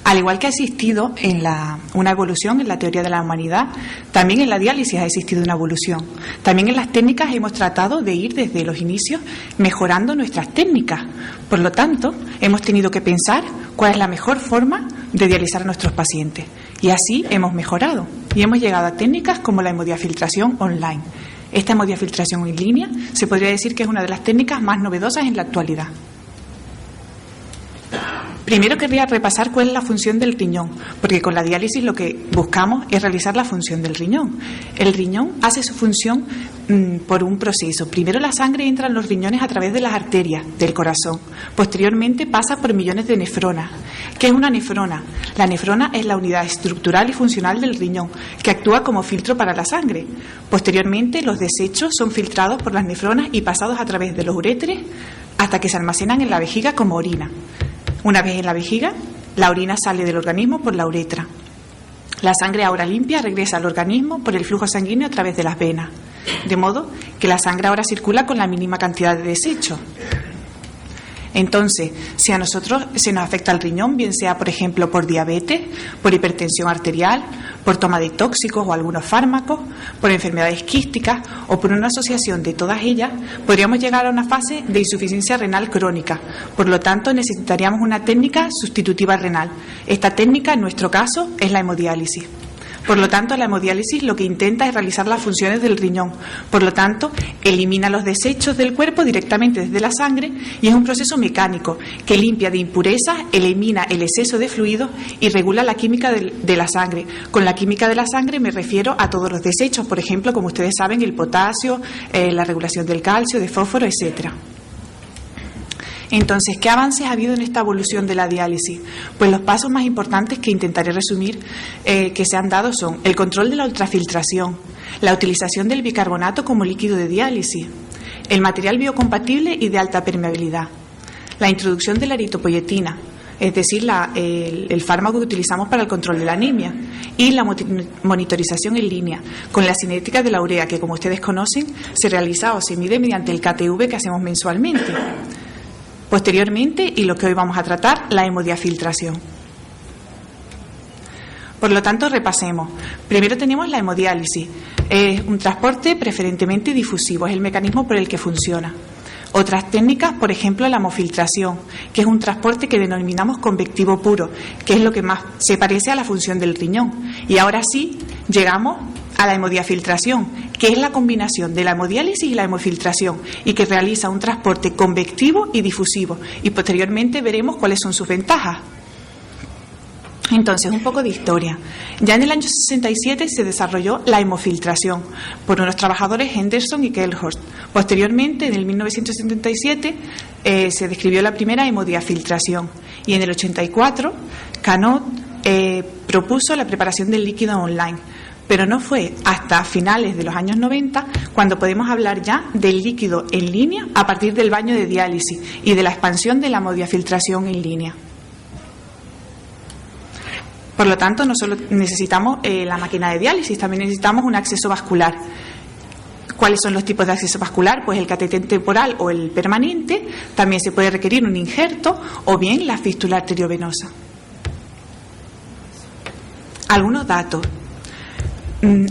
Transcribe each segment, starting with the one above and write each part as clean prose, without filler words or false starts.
Al igual que ha existido una evolución en la teoría de la humanidad, también en la diálisis ha existido una evolución. También en las técnicas hemos tratado de ir desde los inicios mejorando nuestras técnicas. Por lo tanto, hemos tenido que pensar cuál es la mejor forma de dializar a nuestros pacientes. Y así hemos mejorado y hemos llegado a técnicas como la hemodiafiltración online. Esta hemodiafiltración en línea se podría decir que es una de las técnicas más novedosas en la actualidad. Primero querría repasar cuál es la función del riñón, porque con la diálisis lo que buscamos es realizar la función del riñón. El riñón hace su función por un proceso. Primero la sangre entra en los riñones a través de las arterias del corazón. Posteriormente pasa por millones de nefronas. ¿Qué es una nefrona? La nefrona es la unidad estructural y funcional del riñón, que actúa como filtro para la sangre. Posteriormente los desechos son filtrados por las nefronas y pasados a través de los uréteres hasta que se almacenan en la vejiga como orina. Una vez en la vejiga, la orina sale del organismo por la uretra. La sangre ahora limpia regresa al organismo por el flujo sanguíneo a través de las venas, de modo que la sangre ahora circula con la mínima cantidad de desechos. Entonces, si a nosotros se nos afecta el riñón, bien sea, por ejemplo, por diabetes, por hipertensión arterial, por toma de tóxicos o algunos fármacos, por enfermedades quísticas o por una asociación de todas ellas, podríamos llegar a una fase de insuficiencia renal crónica. Por lo tanto, necesitaríamos una técnica sustitutiva renal. Esta técnica, en nuestro caso, es la hemodiálisis. Por lo tanto, la hemodiálisis lo que intenta es realizar las funciones del riñón. Por lo tanto, elimina los desechos del cuerpo directamente desde la sangre y es un proceso mecánico que limpia de impurezas, elimina el exceso de fluidos y regula la química de la sangre. Con la química de la sangre me refiero a todos los desechos, por ejemplo, como ustedes saben, el potasio, la regulación del calcio, de fósforo, etcétera. Entonces, ¿qué avances ha habido en esta evolución de la diálisis? Pues los pasos más importantes que intentaré resumir que se han dado son el control de la ultrafiltración, la utilización del bicarbonato como líquido de diálisis, el material biocompatible y de alta permeabilidad, la introducción de la eritropoyetina, es decir, el fármaco que utilizamos para el control de la anemia, y la monitorización en línea, con la cinética de la urea, que como ustedes conocen, se realiza o se mide mediante el KTV que hacemos mensualmente. Posteriormente, y lo que hoy vamos a tratar, la hemodiafiltración. Por lo tanto, repasemos. Primero tenemos la hemodiálisis. Es un transporte preferentemente difusivo, es el mecanismo por el que funciona. Otras técnicas, por ejemplo, la hemofiltración, que es un transporte que denominamos convectivo puro, que es lo que más se parece a la función del riñón. Y ahora sí, llegamos a la hemodiafiltración, que es la combinación de la hemodiálisis y la hemofiltración y que realiza un transporte convectivo y difusivo. Y posteriormente veremos cuáles son sus ventajas. Entonces, un poco de historia. Ya en el año 67 se desarrolló la hemofiltración por unos trabajadores Henderson y Kelhorst. Posteriormente, en el 1977, se describió la primera hemodiafiltración y en el 84 Canot propuso la preparación del líquido online. Pero no fue hasta finales de los años 90 cuando podemos hablar ya del líquido en línea a partir del baño de diálisis y de la expansión de la hemodiafiltración en línea. Por lo tanto, no solo necesitamos la máquina de diálisis, también necesitamos un acceso vascular. ¿Cuáles son los tipos de acceso vascular? Pues el catéter temporal o el permanente, también se puede requerir un injerto o bien la fístula arteriovenosa. Algunos datos.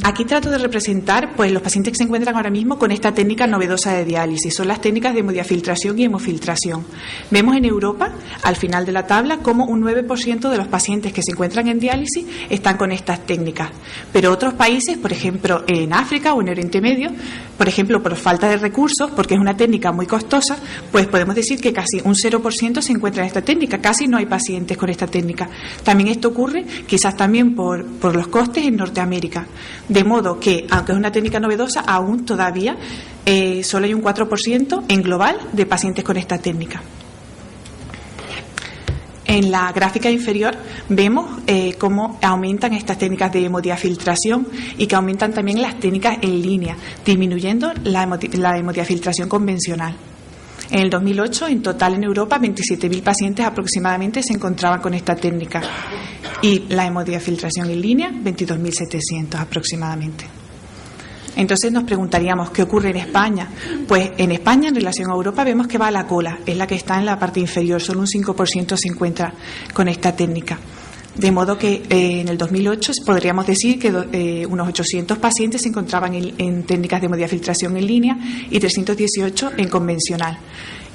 Aquí trato de representar pues los pacientes que se encuentran ahora mismo con esta técnica novedosa de diálisis. Son las técnicas de hemodiafiltración y hemofiltración. Vemos en Europa, al final de la tabla, como un 9% de los pacientes que se encuentran en diálisis están con estas técnicas. Pero otros países, por ejemplo en África o en Oriente Medio, por ejemplo por falta de recursos, porque es una técnica muy costosa, pues podemos decir que casi un 0% se encuentra en esta técnica. Casi no hay pacientes con esta técnica. También esto ocurre quizás también por los costes en Norteamérica. De modo que, aunque es una técnica novedosa, aún todavía solo hay un 4% en global de pacientes con esta técnica. En la gráfica inferior vemos cómo aumentan estas técnicas de hemodiafiltración y que aumentan también las técnicas en línea, disminuyendo la hemodiafiltración convencional. En el 2008, en total en Europa, 27.000 pacientes aproximadamente se encontraban con esta técnica y la hemodiafiltración en línea, 22.700 aproximadamente. Entonces nos preguntaríamos, ¿qué ocurre en España? Pues en España, en relación a Europa, vemos que va a la cola, es la que está en la parte inferior, solo un 5% se encuentra con esta técnica. De modo que en el 2008 podríamos decir que unos 800 pacientes se encontraban en técnicas de hemodiafiltración en línea y 318 en convencional.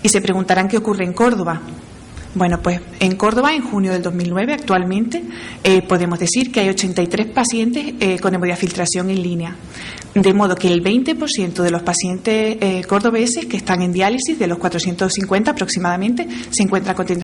Y se preguntarán qué ocurre en Córdoba. Bueno, pues en Córdoba, en junio del 2009, actualmente, podemos decir que hay 83 pacientes con hemodiafiltración en línea. De modo que el 20% de los pacientes cordobeses que están en diálisis, de los 450 aproximadamente, se encuentran con